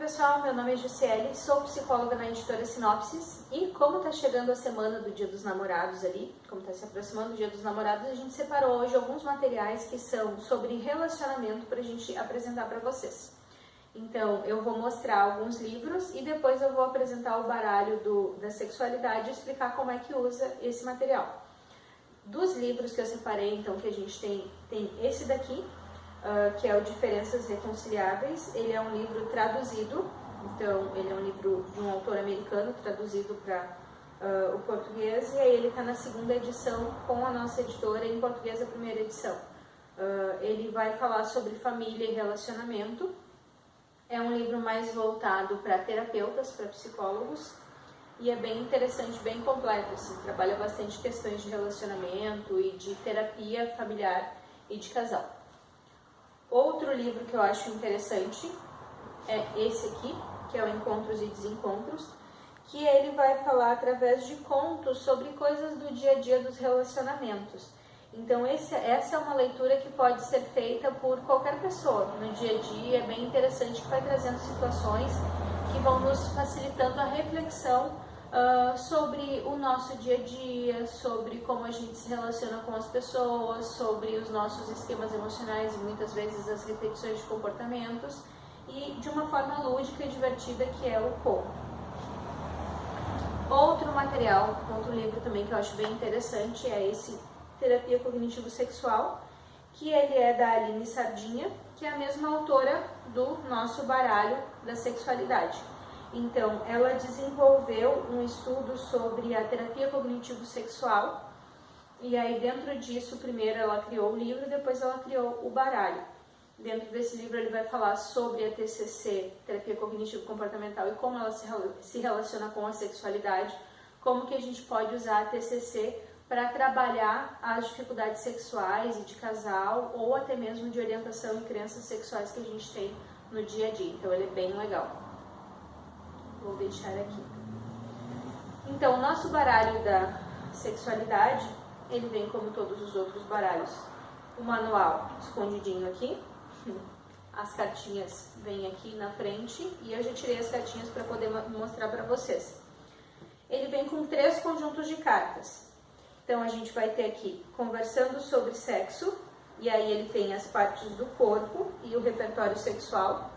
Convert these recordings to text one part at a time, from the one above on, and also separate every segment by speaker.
Speaker 1: pessoal, meu nome é Jussiele, sou psicóloga na editora Sinopsis e como está chegando a semana do Dia dos Namorados ali, como está se aproximando o Dia dos Namorados, a gente separou hoje alguns materiais que são sobre relacionamento para a gente apresentar para vocês. Então, eu vou mostrar alguns livros e depois eu vou apresentar o baralho da sexualidade e explicar como é que usa esse material. Dos livros que eu separei, então, que a gente tem esse daqui, que é o Diferenças Reconciliáveis. Ele é um livro traduzido, então ele é um livro de um autor americano traduzido para o português, e aí ele está na segunda edição com a nossa editora, em português a primeira edição. Ele vai falar sobre família e relacionamento. É um livro mais voltado para terapeutas, para psicólogos, e é bem interessante, bem completo, assim, trabalha bastante questões de relacionamento e de terapia familiar e de casal. Outro livro que eu acho interessante é esse aqui, que é o Encontros e Desencontros, que ele vai falar através de contos sobre coisas do dia a dia dos relacionamentos. Então essa é uma leitura que pode ser feita por qualquer pessoa no dia a dia, é bem interessante, que vai trazendo situações que vão nos facilitando a reflexão sobre o nosso dia a dia, sobre como a gente se relaciona com as pessoas, sobre os nossos esquemas emocionais e muitas vezes as repetições de comportamentos, e de uma forma lúdica e divertida, que é o conto. Outro material, outro livro também que eu acho bem interessante é esse Terapia Cognitivo-Sexual, que ele é da Aline Sardinha, que é a mesma autora do nosso baralho da sexualidade. Então, ela desenvolveu um estudo sobre a terapia cognitivo-sexual, e aí dentro disso, primeiro ela criou o livro e depois ela criou o baralho. Dentro desse livro ele vai falar sobre a TCC, terapia cognitivo-comportamental, e como ela se relaciona com a sexualidade, como que a gente pode usar a TCC para trabalhar as dificuldades sexuais e de casal, ou até mesmo de orientação e crenças sexuais que a gente tem no dia a dia. Então ele é bem legal. Vou deixar aqui. Então, o nosso baralho da sexualidade, ele vem como todos os outros baralhos. O manual escondidinho aqui, as cartinhas vêm aqui na frente, e eu já tirei as cartinhas para poder mostrar para vocês. Ele vem com 3 conjuntos de cartas. Então, a gente vai ter aqui, conversando sobre sexo, e aí ele tem as partes do corpo e o repertório sexual.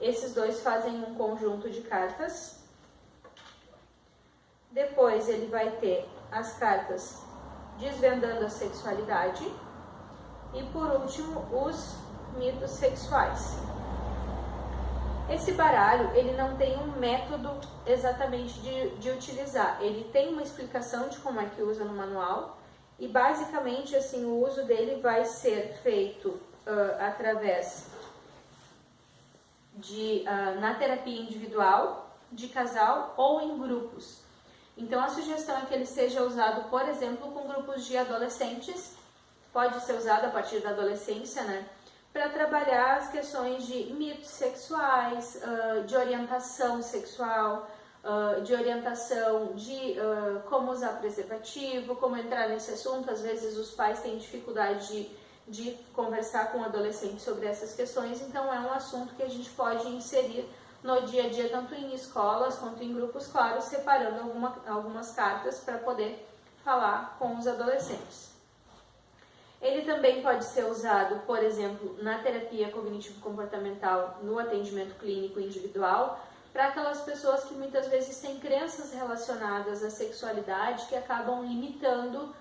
Speaker 1: Esses dois fazem um conjunto de cartas. Depois ele vai ter as cartas desvendando a sexualidade. E por último, os mitos sexuais. Esse baralho, ele não tem um método exatamente de utilizar. Ele tem uma explicação de como é que usa no manual. E basicamente, assim, o uso dele vai ser feito através na terapia individual, de casal ou em grupos. Então a sugestão é que ele seja usado, por exemplo, com grupos de adolescentes, pode ser usado a partir da adolescência, né, para trabalhar as questões de mitos sexuais, de orientação sexual, de orientação de como usar preservativo, como entrar nesse assunto. Às vezes os pais têm dificuldade de conversar com o adolescente sobre essas questões, então é um assunto que a gente pode inserir no dia a dia, tanto em escolas quanto em grupos, claro, separando algumas cartas para poder falar com os adolescentes. Ele também pode ser usado, por exemplo, na terapia cognitivo-comportamental, no atendimento clínico individual, para aquelas pessoas que muitas vezes têm crenças relacionadas à sexualidade que acabam limitando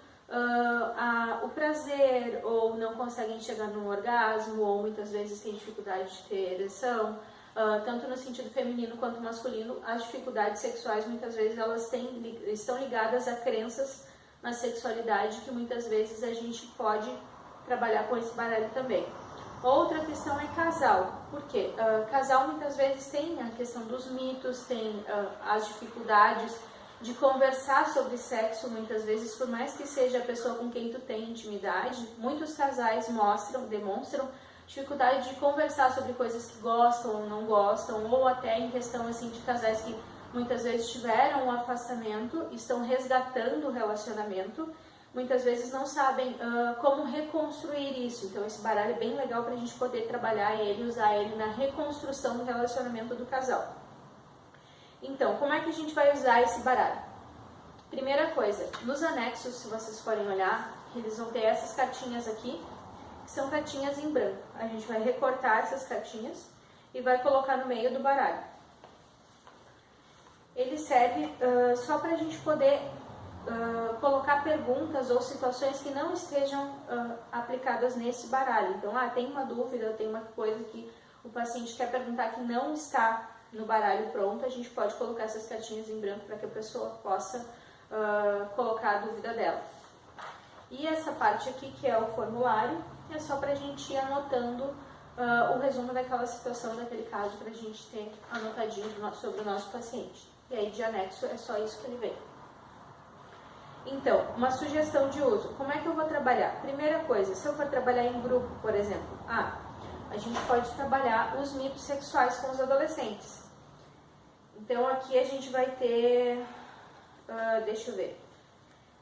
Speaker 1: o prazer, ou não conseguem chegar num orgasmo, ou muitas vezes têm dificuldade de ter ereção, tanto no sentido feminino quanto masculino. As dificuldades sexuais muitas vezes elas estão ligadas a crenças na sexualidade, que muitas vezes a gente pode trabalhar com esse baralho também. Outra questão é casal. Por quê? Casal muitas vezes tem a questão dos mitos, tem as dificuldades de conversar sobre sexo. Muitas vezes, por mais que seja a pessoa com quem tu tem intimidade, muitos casais demonstram dificuldade de conversar sobre coisas que gostam ou não gostam, ou até em questão assim de casais que muitas vezes tiveram um afastamento, estão resgatando o relacionamento, muitas vezes não sabem como reconstruir isso. Então esse baralho é bem legal para a gente poder trabalhar ele, usar ele na reconstrução do relacionamento do casal. Então, como é que a gente vai usar esse baralho? Primeira coisa, nos anexos, se vocês forem olhar, eles vão ter essas cartinhas aqui, que são cartinhas em branco. A gente vai recortar essas cartinhas e vai colocar no meio do baralho. Ele serve só para a gente poder colocar perguntas ou situações que não estejam aplicadas nesse baralho. Então, tem uma dúvida, tem uma coisa que o paciente quer perguntar que não está no baralho pronto, a gente pode colocar essas cartinhas em branco para que a pessoa possa colocar a dúvida dela. E essa parte aqui, que é o formulário, é só para a gente ir anotando o resumo daquela situação, daquele caso, para a gente ter anotadinho sobre o nosso paciente. E aí, de anexo, é só isso que ele vem. Então, uma sugestão de uso. Como é que eu vou trabalhar? Primeira coisa, se eu for trabalhar em grupo, por exemplo, a gente pode trabalhar os mitos sexuais com os adolescentes. Então, aqui a gente vai ter, deixa eu ver,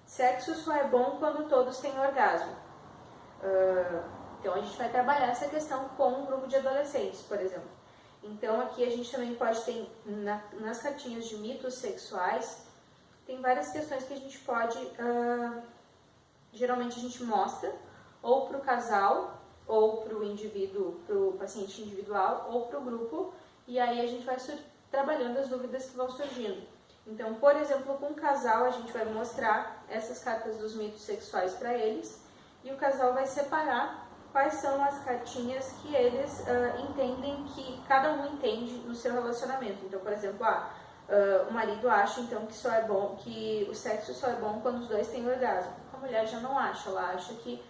Speaker 1: sexo só é bom quando todos têm orgasmo. Então, a gente vai trabalhar essa questão com um grupo de adolescentes, por exemplo. Então, aqui a gente também pode ter, nas cartinhas de mitos sexuais, tem várias questões que a gente pode, geralmente a gente mostra, ou para o casal, ou para o indivíduo, para o paciente individual, ou para o grupo, e aí a gente vai trabalhando as dúvidas que vão surgindo. Então, por exemplo, com o casal, a gente vai mostrar essas cartas dos mitos sexuais para eles, e o casal vai separar quais são as cartinhas que eles entendem, que cada um entende no seu relacionamento. Então, por exemplo, o marido acha então que o sexo só é bom quando os dois têm orgasmo. A mulher já não acha, ela acha que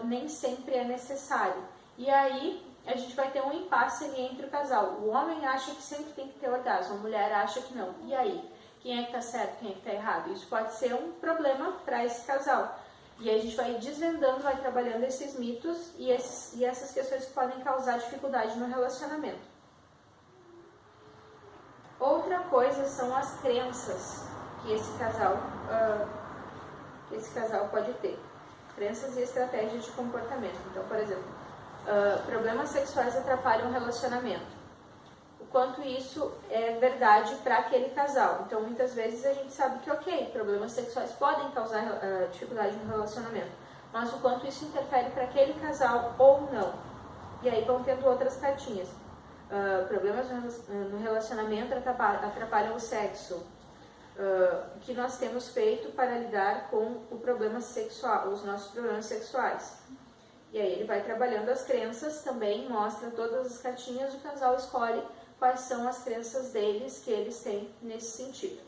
Speaker 1: nem sempre é necessário. E aí a gente vai ter um impasse ali entre o casal. O homem acha que sempre tem que ter orgasmo, a mulher acha que não. E aí? Quem é que está certo, quem é que está errado? Isso pode ser um problema para esse casal. E aí a gente vai desvendando, vai trabalhando esses mitos e essas questões que podem causar dificuldade no relacionamento. Outra coisa são as crenças que esse casal pode ter. Crenças e estratégias de comportamento. Então, por exemplo, problemas sexuais atrapalham o relacionamento. O quanto isso é verdade para aquele casal. Então, muitas vezes a gente sabe que, problemas sexuais podem causar dificuldade no relacionamento, mas o quanto isso interfere para aquele casal ou não. E aí vão tendo outras cartinhas. Problemas no relacionamento atrapalham o sexo. O que nós temos feito para lidar com o problema sexual, os nossos problemas sexuais. E aí ele vai trabalhando as crenças também, mostra todas as cartinhas, o casal escolhe quais são as crenças deles, que eles têm nesse sentido.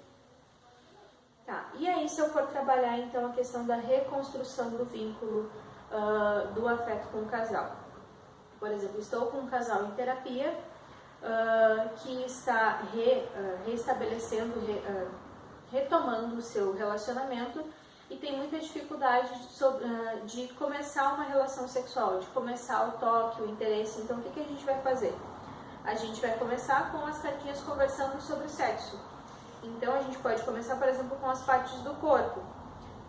Speaker 1: Tá, e aí se eu for trabalhar então a questão da reconstrução do vínculo do afeto com o casal. Por exemplo, estou com um casal em terapia que está restabelecendo, retomando o seu relacionamento e tem muita dificuldade de começar uma relação sexual, de começar o toque, o interesse. Então, o que a gente vai fazer? A gente vai começar com as cartinhas conversando sobre o sexo. Então, a gente pode começar, por exemplo, com as partes do corpo.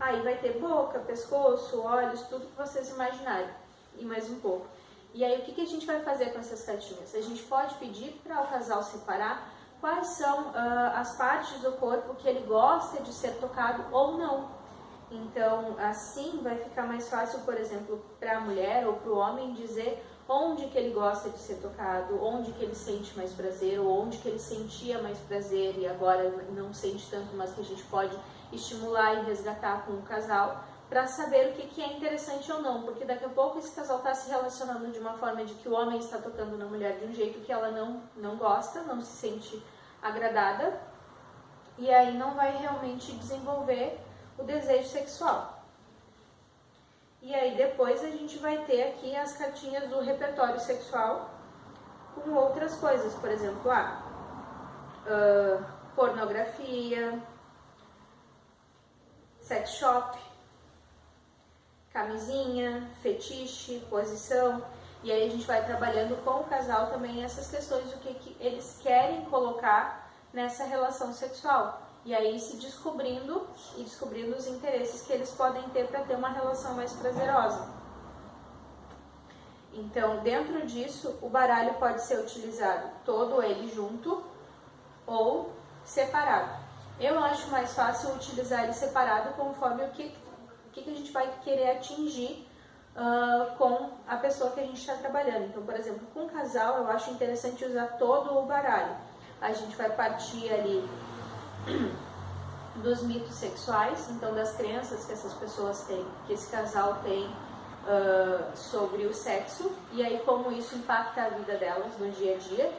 Speaker 1: Aí vai ter boca, pescoço, olhos, tudo que vocês imaginarem. E mais um pouco. E aí, o que a gente vai fazer com essas cartinhas? A gente pode pedir para o casal separar quais são as partes do corpo que ele gosta de ser tocado ou não. Então, assim vai ficar mais fácil, por exemplo, para a mulher ou para o homem dizer onde que ele gosta de ser tocado, onde que ele sente mais prazer, ou onde que ele sentia mais prazer e agora não sente tanto, mas que a gente pode estimular e resgatar com o casal, para saber o que é interessante ou não, porque daqui a pouco esse casal está se relacionando de uma forma de que o homem está tocando na mulher de um jeito que ela não gosta, não se sente agradada, e aí não vai realmente desenvolver o desejo sexual. E aí depois a gente vai ter aqui as cartinhas do repertório sexual com outras coisas, por exemplo, pornografia, sex shop, camisinha, fetiche, posição. E aí a gente vai trabalhando com o casal também essas questões do que eles querem colocar nessa relação sexual. e aí se descobrindo e descobrindo os interesses que eles podem ter para ter uma relação mais prazerosa. Então, dentro disso, o baralho pode ser utilizado todo ele junto ou separado. Eu acho mais fácil utilizar ele separado conforme o que a gente vai querer atingir com a pessoa que a gente está trabalhando. Então, por exemplo, com o casal, eu acho interessante usar todo o baralho. A gente vai partir ali dos mitos sexuais, então das crenças que essas pessoas têm, que esse casal tem sobre o sexo, e aí como isso impacta a vida delas no dia a dia,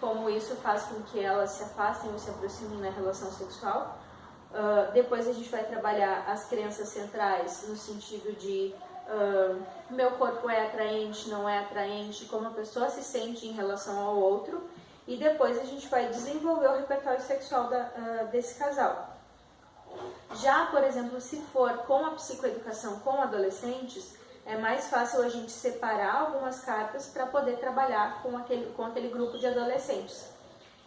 Speaker 1: como isso faz com que elas se afastem ou se aproximem na relação sexual. Depois a gente vai trabalhar as crenças centrais no sentido de meu corpo é atraente, não é atraente, como a pessoa se sente em relação ao outro, e depois a gente vai desenvolver o repertório sexual desse casal. Já, por exemplo, se for com a psicoeducação com adolescentes, é mais fácil a gente separar algumas cartas para poder trabalhar com aquele grupo de adolescentes.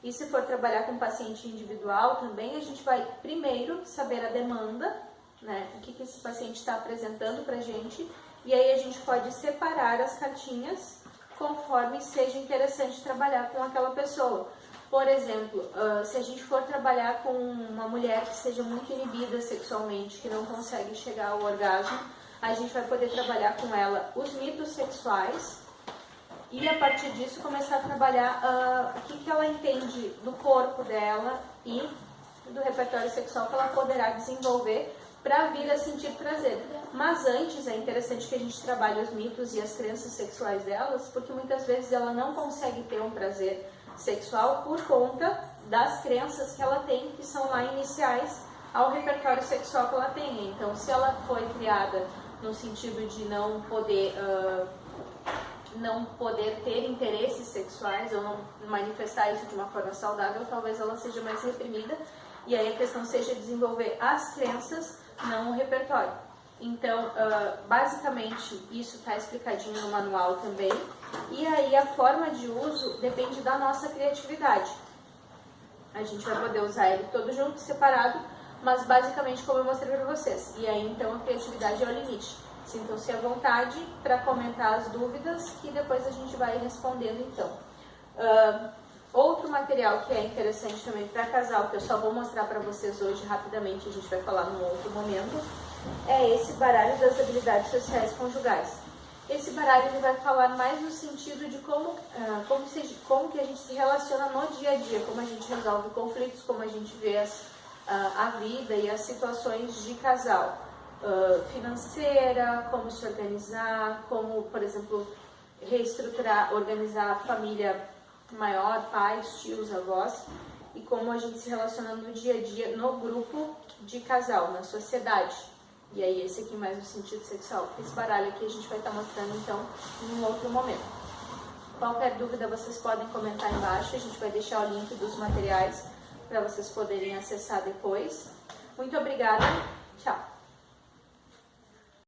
Speaker 1: E se for trabalhar com paciente individual também, a gente vai primeiro saber a demanda, né, o que esse paciente está apresentando para a gente, e aí a gente pode separar as cartinhas conforme seja interessante trabalhar com aquela pessoa. Por exemplo, se a gente for trabalhar com uma mulher que seja muito inibida sexualmente, que não consegue chegar ao orgasmo, a gente vai poder trabalhar com ela os mitos sexuais e a partir disso começar a trabalhar o que ela entende do corpo dela e do repertório sexual que ela poderá desenvolver para vir a sentir prazer. Mas antes é interessante que a gente trabalhe os mitos e as crenças sexuais delas, porque muitas vezes ela não consegue ter um prazer sexual por conta das crenças que ela tem, que são lá iniciais ao repertório sexual que ela tem. Então, se ela foi criada no sentido de não poder ter interesses sexuais ou não manifestar isso de uma forma saudável, talvez ela seja mais reprimida, e aí a questão seja desenvolver as crenças, não o repertório. Então, basicamente, isso está explicadinho no manual também. E aí a forma de uso depende da nossa criatividade. A gente vai poder usar ele todo junto, separado, mas basicamente como eu mostrei para vocês. E aí então a criatividade é o limite. Sintam-se à vontade para comentar as dúvidas que depois a gente vai respondendo então. Outro material que é interessante também para casal, que eu só vou mostrar para vocês hoje rapidamente, a gente vai falar num outro momento, é esse baralho das habilidades sociais conjugais. Esse baralho ele vai falar mais no sentido de como que a gente se relaciona no dia a dia, como a gente resolve conflitos, como a gente vê a vida e as situações de casal. Financeira, como se organizar, como, por exemplo, reestruturar, organizar a família maior, pais, tios, avós, e como a gente se relaciona no dia a dia, no grupo de casal, na sociedade. E aí esse aqui mais no sentido sexual. Esse baralho aqui a gente vai estar mostrando então em um outro momento. Qualquer dúvida vocês podem comentar embaixo, a gente vai deixar o link dos materiais para vocês poderem acessar depois. Muito obrigada, tchau!